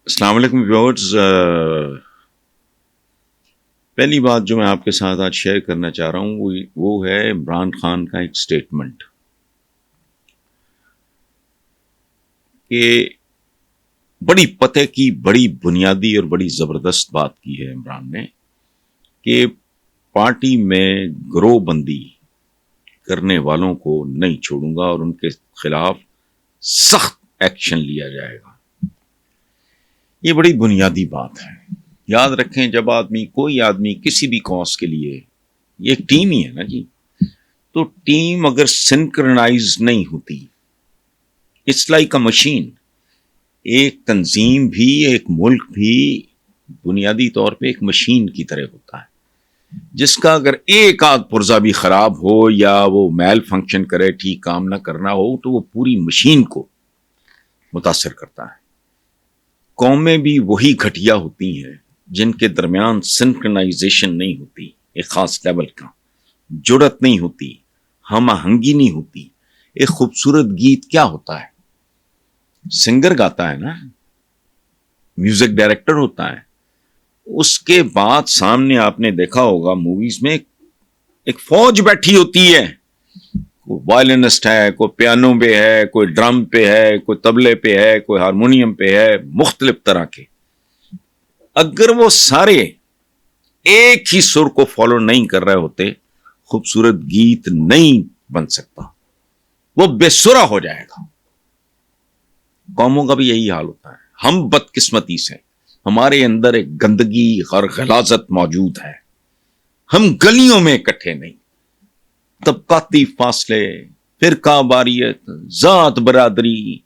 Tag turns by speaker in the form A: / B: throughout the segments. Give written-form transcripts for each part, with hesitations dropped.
A: السلام علیکم ویورز. پہلی بات جو میں آپ کے ساتھ آج شیئر کرنا چاہ رہا ہوں وہ ہے عمران خان کا ایک سٹیٹمنٹ کہ بڑی پتے کی بڑی بنیادی اور بڑی زبردست بات کی ہے عمران نے کہ پارٹی میں گروہ بندی کرنے والوں کو نہیں چھوڑوں گا اور ان کے خلاف سخت ایکشن لیا جائے گا. یہ بڑی بنیادی بات ہے. یاد رکھیں جب کوئی آدمی کسی بھی کاز کے لیے، یہ ایک ٹیم ہی ہے نا جی، تو ٹیم اگر سنکرنائز نہیں ہوتی، اٹس لائک اے مشین. ایک تنظیم بھی، ایک ملک بھی بنیادی طور پہ ایک مشین کی طرح ہوتا ہے جس کا اگر ایک آدھ پرزہ بھی خراب ہو یا وہ میل فنکشن کرے، ٹھیک کام نہ کرنا ہو، تو وہ پوری مشین کو متاثر کرتا ہے. قومیں بھی وہی گھٹیا ہوتی ہیں جن کے درمیان سنکرنائزیشن نہیں ہوتی، ایک خاص لیول کا جرت نہیں ہوتی، ہم آہنگی نہیں ہوتی. ایک خوبصورت گیت کیا ہوتا ہے؟ سنگر گاتا ہے نا، میوزک ڈائریکٹر ہوتا ہے، اس کے بعد سامنے آپ نے دیکھا ہوگا موویز میں ایک فوج بیٹھی ہوتی ہے. کوئی وائلنسٹ ہے، کوئی پیانو پہ ہے، کوئی ڈرم پہ ہے، کوئی طبلے پہ ہے، کوئی ہارمونیم پہ ہے، مختلف طرح کے. اگر وہ سارے ایک ہی سر کو فالو نہیں کر رہے ہوتے، خوبصورت گیت نہیں بن سکتا، وہ بے سرا ہو جائے گا. قوموں کا بھی یہی حال ہوتا ہے. ہم بدقسمتی سے ہمارے اندر ایک گندگی اور غلاظت موجود ہے. ہم گلیوں میں اکٹھے نہیں، طبقاتی فاصلے، فرقہ واریت، ذات برادری،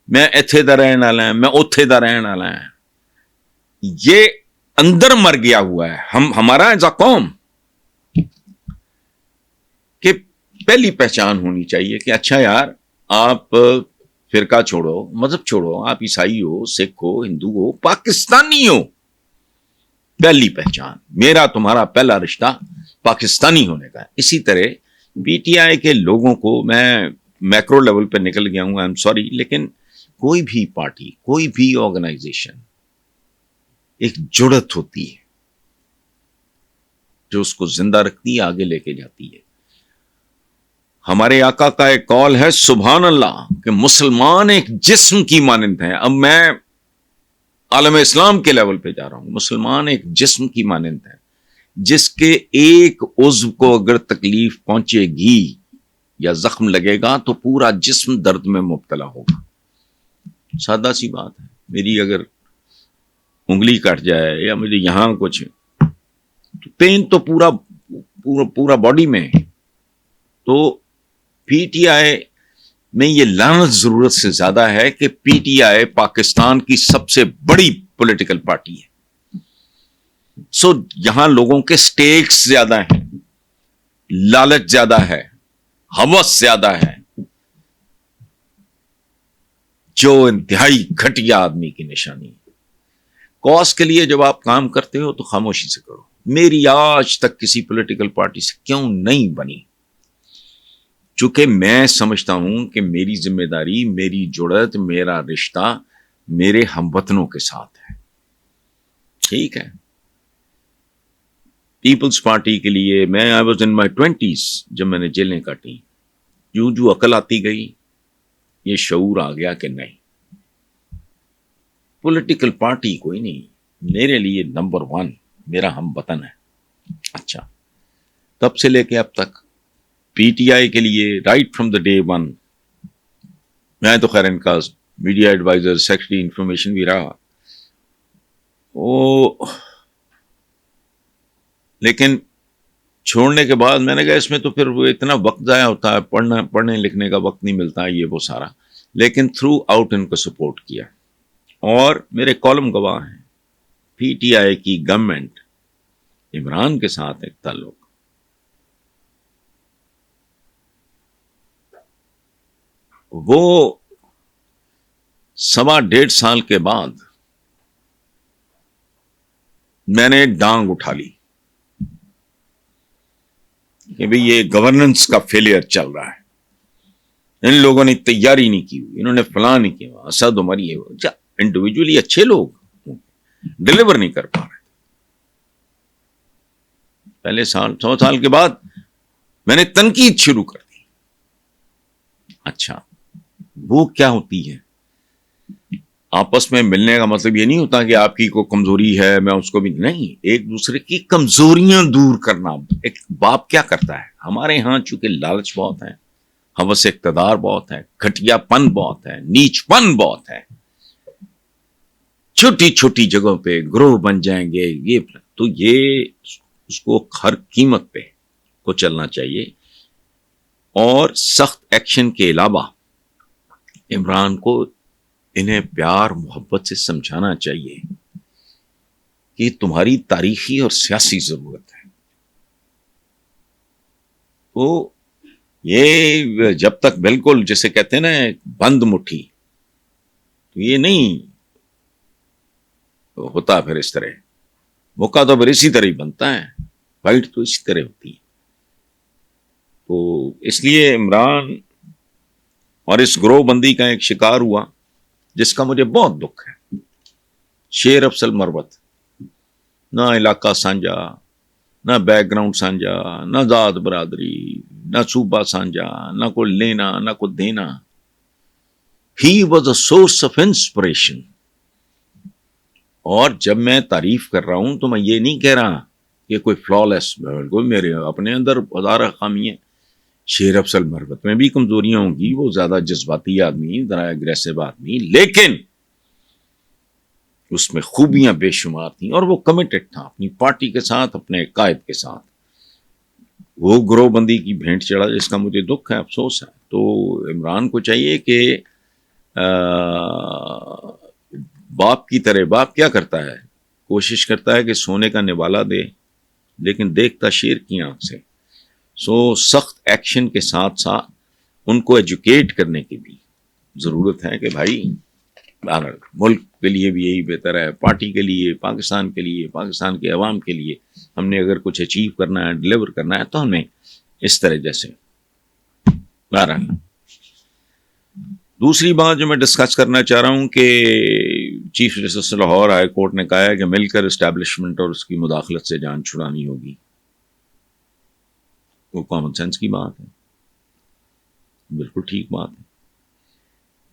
A: میں ایتھے دا رہن والا ہے، میں اوتھے دا رہن والا ہے، یہ اندر مر گیا ہوا ہے. ہمارا ایز اے قوم کہ پہلی پہچان ہونی چاہیے کہ اچھا یار، آپ فرقہ چھوڑو، مذہب چھوڑو، آپ عیسائی ہو، سکھ ہو، ہندو ہو، پاکستانی ہو. پہلی پہچان، میرا تمہارا پہلا رشتہ پاکستانی ہونے کا ہے. اسی طرح پی ٹی آئی کے لوگوں کو، میں میکرو لیول پہ نکل گیا ہوں، آئی ایم سوری، لیکن کوئی بھی پارٹی، کوئی بھی آرگنائزیشن ایک جڑت ہوتی ہے جو اس کو زندہ رکھتی ہے، آگے لے کے جاتی ہے. ہمارے آقا کا ایک قول ہے سبحان اللہ کہ مسلمان ایک جسم کی مانند ہیں. اب میں عالم اسلام کے لیول پہ جا رہا ہوں. مسلمان ایک جسم کی مانند ہے جس کے ایک عضو کو اگر تکلیف پہنچے گی یا زخم لگے گا تو پورا جسم درد میں مبتلا ہوگا. سادہ سی بات ہے. میری اگر انگلی کٹ جائے یا مجھے یہاں کچھ تو پین تو پورا باڈی میں. تو پی ٹی آئی میں یہ لعنت ضرورت سے زیادہ ہے کہ پی ٹی آئی پاکستان کی سب سے بڑی پولیٹیکل پارٹی ہے. سو یہاں لوگوں کے سٹیکس زیادہ ہیں، لالچ زیادہ ہے، ہوس زیادہ ہے، جو انتہائی گھٹیا آدمی کی نشانی ہے. کاز کے لیے جب آپ کام کرتے ہو تو خاموشی سے کرو. میری آج تک کسی پولیٹیکل پارٹی سے کیوں نہیں بنی؟ چونکہ میں سمجھتا ہوں کہ میری ذمہ داری، میری جڑت، میرا رشتہ میرے ہم وطنوں کے ساتھ ہے. ٹھیک ہے. پیپلز پارٹی کے لیے میں I was in my 20s جب میں نے جیلیں کاٹی. جو عقل آتی گئی، یہ شعور آ گیا کہ نہیں، پولیٹیکل پارٹی کوئی نہیں، میرے لیے نمبر 1 میرا ہم وطن ہے. اچھا، تب سے لے کے اب تک پی ٹی آئی کے لیے رائٹ فرام دا ڈے 1 میں تو خیر ان کا میڈیا ایڈوائزر، سیکرٹری انفارمیشن بھی رہا. لیکن چھوڑنے کے بعد میں نے کہا اس میں تو پھر وہ اتنا وقت ضائع ہوتا ہے، پڑھنے لکھنے کا وقت نہیں ملتا، یہ وہ سارا. لیکن تھرو آؤٹ ان کو سپورٹ کیا، اور میرے کالم گواہ ہیں. پی ٹی آئی کی گورنمنٹ عمران کے ساتھ ایک تعلق، وہ 1.5 سال کے بعد میں نے ڈانگ اٹھا لی کہ بھئی یہ گورننس کا فیلئر چل رہا ہے، ان لوگوں نے تیاری نہیں کی ہوئی، انہوں نے فلاں نہیں کیا، اسد عمر یہ انڈیویجولی اچھے لوگ ڈلیور نہیں کر پا رہے. پہلے 100 سال کے بعد میں نے تنقید شروع کر دی. اچھا وہ کیا ہوتی ہے؟ آپس میں ملنے کا مطلب یہ نہیں ہوتا کہ آپ کی کوئی کمزوری ہے میں اس کو بھی نہیں. ایک دوسرے کی کمزوریاں دور کرنا. ایک باپ کیا کرتا ہے؟ ہمارے ہاں چونکہ لالچ بہت ہے, ہوس اقتدار بہت ہے, گھٹیا پن بہت ہے, نیچ پن بہت ہے, چھوٹی چھوٹی جگہوں پہ گروہ بن جائیں گے, یہ اس کو ہر قیمت پہ کو چلنا چاہیے. اور سخت ایکشن کے علاوہ عمران کو انہیں پیار محبت سے سمجھانا چاہیے کہ تمہاری تاریخی اور سیاسی ضرورت ہے. تو یہ جب تک بالکل جیسے کہتے ہیں نا بند مٹھی, تو یہ نہیں ہوتا. پھر اس طرح موقع تو پھر اسی طرح ہی بنتا ہے, فائٹ تو اسی طرح ہوتی ہے. تو اس لیے عمران اور اس گروہ بندی کا ایک شکار ہوا جس کا مجھے بہت دکھ ہے. شیر افضل مروت, نہ علاقہ سانجا, نہ بیک گراؤنڈ سانجا, نہ ذات برادری, نہ صوبہ سانجا, نہ کوئی لینا نہ کوئی دینا. He was a source of inspiration. اور جب میں تعریف کر رہا ہوں تو میں یہ نہیں کہہ رہا کہ کوئی فلالیس, بالکل میرے اپنے اندر ہزارہ خامی ہیں. شیر افضل مروت میں بھی کمزوریاں ہوں گی, وہ زیادہ جذباتی آدمی, ذرا اگریسو آدمی, لیکن اس میں خوبیاں بے شمار تھیں اور وہ کمیٹڈ تھا اپنی پارٹی کے ساتھ, اپنے قائد کے ساتھ. وہ گروہ بندی کی بھینٹ چڑھا جس کا مجھے دکھ ہے, افسوس ہے. تو عمران کو چاہیے کہ باپ کی طرح, باپ کیا کرتا ہے, کوشش کرتا ہے کہ سونے کا نوالا دے لیکن دیکھتا شیر کی آنکھ سے. سخت ایکشن کے ساتھ ساتھ ان کو ایجوکیٹ کرنے کی بھی ضرورت ہے کہ بھائی ملک کے لیے بھی یہی بہتر ہے, پارٹی کے لیے, پاکستان کے لیے, پاکستان کے عوام کے لیے. ہم نے اگر کچھ اچیو کرنا ہے, ڈلیور کرنا ہے, تو ہمیں اس طرح جیسے دوسری بات جو میں ڈسکس کرنا چاہ رہا ہوں کہ chief justice Lahore high court نے کہا ہے کہ مل کر اسٹیبلشمنٹ اور اس کی مداخلت سے جان چھڑانی ہوگی. وہ کامن سینس کی بات ہے, بالکل ٹھیک بات ہے.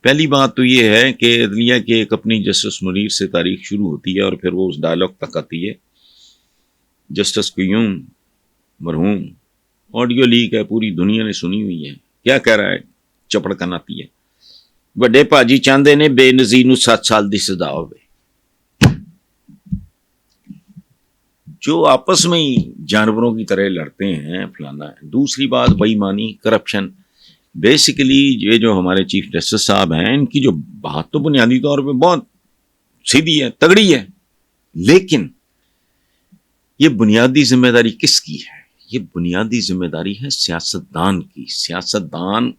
A: پہلی بات تو یہ ہے کہ عدلیہ کی ایک اپنی جسٹس منیر سے تاریخ شروع ہوتی ہے اور پھر وہ اس ڈائلاگ تک آتی ہے. جسٹس قیوم مرحوم, آڈیو لیک ہے, پوری دنیا نے سنی ہوئی ہے. کیا کہہ رہا ہے, چپڑکن آتی ہے, بڑے پاجی چاہتے نے بے نظیر نو 7 سال دی سزا ہوئے. جو آپس میں ہی جانوروں کی طرح لڑتے ہیں فلانا ہے. دوسری بات بے ایمانی, کرپشن. بیسیکلی یہ جو ہمارے چیف جسٹس صاحب ہیں, ان کی جو بات تو بنیادی طور پہ بہت سیدھی ہے, تگڑی ہے, لیکن یہ بنیادی ذمہ داری کس کی ہے؟ یہ بنیادی ذمہ داری ہے سیاستدان کی. سیاستدان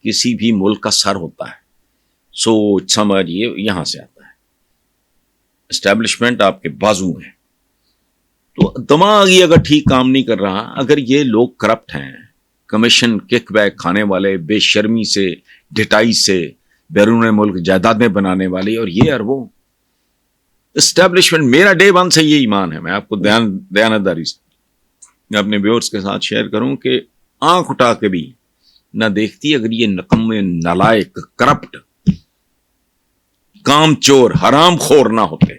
A: کسی بھی ملک کا سر ہوتا ہے. سوچ سمجھ یہ یہاں سے آتا ہے. اسٹیبلشمنٹ آپ کے بازو ہیں. تو دماغ یہ اگر ٹھیک کام نہیں کر رہا, اگر یہ لوگ کرپٹ ہیں, کمیشن کک بیک کھانے والے, بے شرمی سے, ڈٹائی سے, بیرون ملک جائیدادیں بنانے والے, اور یہ اور وہ اسٹیبلشمنٹ. میرا ڈے 1 سے یہ ایمان ہے, میں آپ کو دیانتداری سے اپنے ویورز کے ساتھ شیئر کروں کہ آنکھ اٹھا کے بھی نہ دیکھتی اگر یہ نکمے, نالائق, کرپٹ, کام چور, حرام خور نہ ہوتے.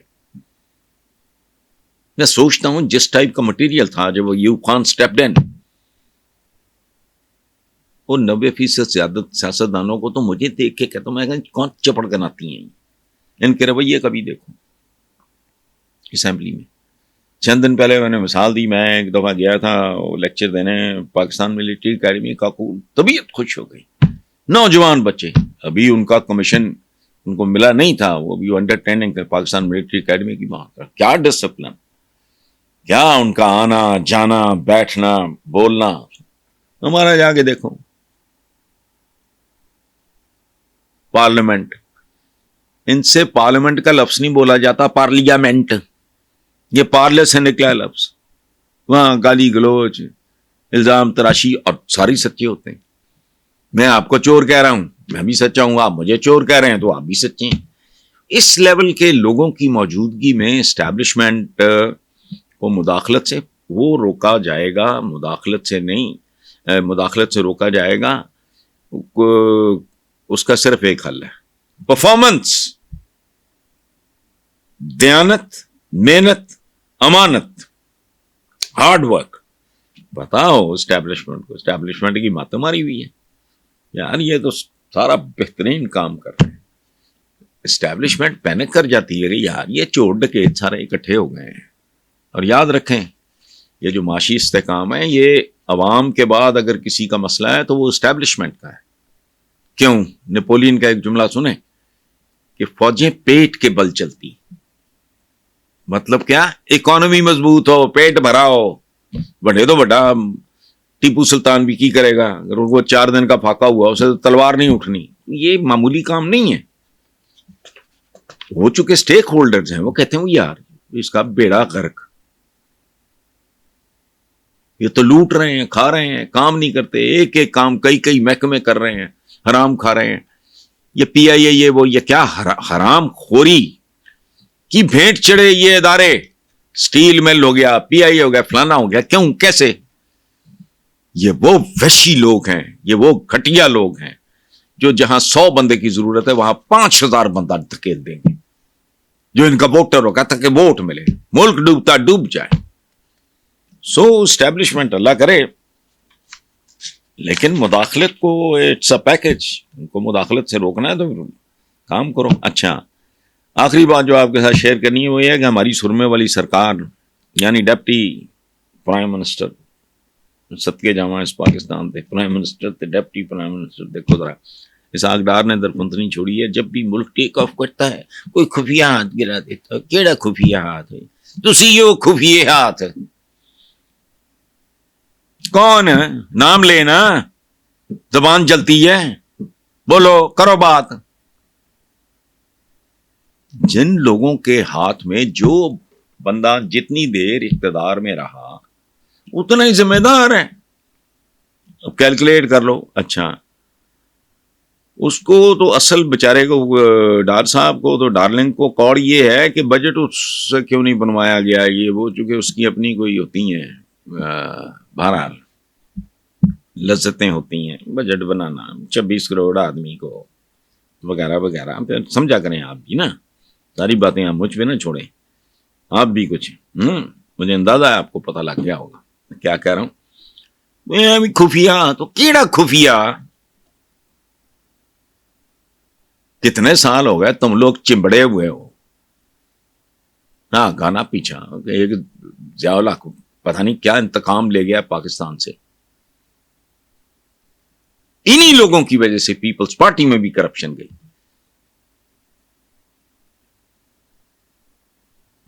A: میں سوچتا ہوں جس ٹائپ کا مٹیریل تھا جب وہ ایوب خان اسٹیپڈ ان, وہ 90% زیادہ سیاستدانوں کو تو مجھے دیکھ کے کہتا ہوں میں کون چپڑ گناتی ہیں. ان کے رویے کبھی دیکھو اسمبلی میں. چند دن پہلے میں نے مثال دی, میں ایک دفعہ گیا تھا لیکچر دینے پاکستان ملٹری اکیڈمی کا, طبیعت خوش ہو گئی. نوجوان بچے, ابھی ان کا کمیشن ان کو ملا نہیں تھا, وہ بھی انڈرسٹینڈنگ پاکستان ملٹری اکیڈمی کی بات. کیا ڈسپلن, کیا ان کا آنا جانا, بیٹھنا, بولنا. ہمارا جا کے دیکھو پارلیمنٹ, ان سے پارلیمنٹ کا لفظ نہیں بولا جاتا, پارلیامنٹ. یہ پارلے سے نکلا لفظ. وہاں گالی گلوچ, الزام تراشی, اور ساری سچے ہوتے ہیں. میں آپ کو چور کہہ رہا ہوں, میں بھی سچا ہوں. آپ مجھے چور کہہ رہے ہیں تو آپ بھی سچے ہیں. اس لیول کے لوگوں کی موجودگی میں اسٹیبلشمنٹ کو مداخلت سے وہ روکا جائے گا، مداخلت سے نہیں، مداخلت سے روکا جائے گا. اس کا صرف ایک حل ہے، پرفارمنس، دیانت، محنت، امانت، ہارڈ ورک. بتاؤ اسٹیبلشمنٹ کو، اسٹیبلشمنٹ کی ماتیں ماری ہوئی ہے یار، یہ تو سارا بہترین کام کر رہے ہیں. اسٹیبلشمنٹ پینک کر جاتی ہے کہ یار یہ چور ڈکیت سارے اکٹھے ہو گئے ہیں. اور یاد رکھیں یہ جو معاشی استحکام ہے یہ عوام کے بعد اگر کسی کا مسئلہ ہے تو وہ اسٹیبلشمنٹ کا ہے. کیوں؟ نیپولین کا ایک جملہ سنیں کہ فوجیں پیٹ کے بل چلتی. مطلب کیا؟ اکانومی مضبوط ہو، پیٹ بھرا ہو. بڑے تو بڑا ٹیپو سلطان بھی کی کرے گا اگر وہ 4 دن کا پھاقا ہوا اسے تو تلوار نہیں اٹھنی. یہ معمولی کام نہیں ہے. ہو چکے سٹیک ہولڈرز ہیں وہ کہتے ہیں یار اس کا بیڑا غرق، یہ تو لوٹ رہے ہیں، کھا رہے ہیں، کام نہیں کرتے، ایک ایک کام کئی محکمے کر رہے ہیں، حرام کھا رہے ہیں. یہ پی آئی اے یہ وہ یہ کیا حرام خوری کی بھیٹ چڑھے یہ ادارے. سٹیل مل ہو گیا، پی آئی اے ہو گیا، فلانا ہو گیا. کیوں؟ کیسے؟ یہ وہ وحشی لوگ ہیں، یہ وہ گھٹیا لوگ ہیں جو جہاں 100 بندے کی ضرورت ہے وہاں 5000 بندہ دھکیل دیں گے جو ان کا ووٹر ہوگا تاکہ ووٹ ملے، ملک ڈوبتا ڈوب جائے. سو اسٹیبلشمنٹ اللہ کرے لیکن مداخلت کو اٹس اے پیکج، ان کو مداخلت سے روکنا ہے تو کام کرو. اچھا آخری بات جو آپ کے ساتھ شیئر کرنی ہے وہ یہ ہے کہ ہماری سرمے والی سرکار یعنی ڈپٹی پرائم منسٹر، صدقے جامع اس پاکستان تے پرائم منسٹر تے ڈپٹی پرائم منسٹر دیکھو ذرا اسحاق ڈار نے درپنتنی چھوڑی ہے. جب بھی ملک ٹیک آف کرتا ہے کوئی خفیہ ہاتھ گرا دیتا ہے. کیڑا خفیہ ہاتھ ہے؟ تسی یہ خفیہ ہاتھ کون ہے؟ نام لینا، زبان جلتی ہے، بولو کرو بات. جن لوگوں کے ہاتھ میں جو بندہ جتنی دیر اقتدار میں رہا اتنا ہی ذمہ دار ہے. اب کیلکولیٹ کر لو. اچھا اس کو تو اصل بیچارے کو ڈار صاحب کو تو ڈارلنگ کو کوڑ یہ ہے کہ بجٹ اس سے کیوں نہیں بنوایا گیا یہ وہ، چونکہ اس کی اپنی کوئی ہوتی ہیں بہرحال لذتیں ہوتی ہیں بجٹ بنانا 26 کروڑ آدمی کو وغیرہ وغیرہ. سمجھا کریں آپ بھی نا، ساری باتیں آپ مجھ پہ نہ چھوڑیں. آپ بھی کچھ مجھے اندازہ ہے آپ کو پتہ لگ گیا ہوگا کیا کہہ رہا ہوں. میں خفیہ تو کیڑا خفیہ؟ کتنے سال ہو گئے تم لوگ چمبڑے ہوئے ہو. ہاں گانا پیچھا ایک ضیاء الحق پتہ نہیں کیا انتقام لے گیا پاکستان سے. انہی لوگوں کی وجہ سے پیپلز پارٹی میں بھی کرپشن گئی.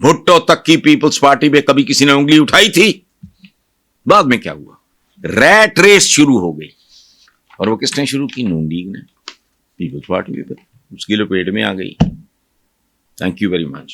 A: بھٹو تک کی پیپلز پارٹی پہ کبھی کسی نے انگلی اٹھائی تھی؟ بعد میں کیا ہوا؟ ریٹ ریس شروع ہو گئی. اور وہ کس نے شروع کی؟ نون لیگ نے. پیپلز پارٹی بھی اس کی لپیٹ میں آ گئی. Thank you very much.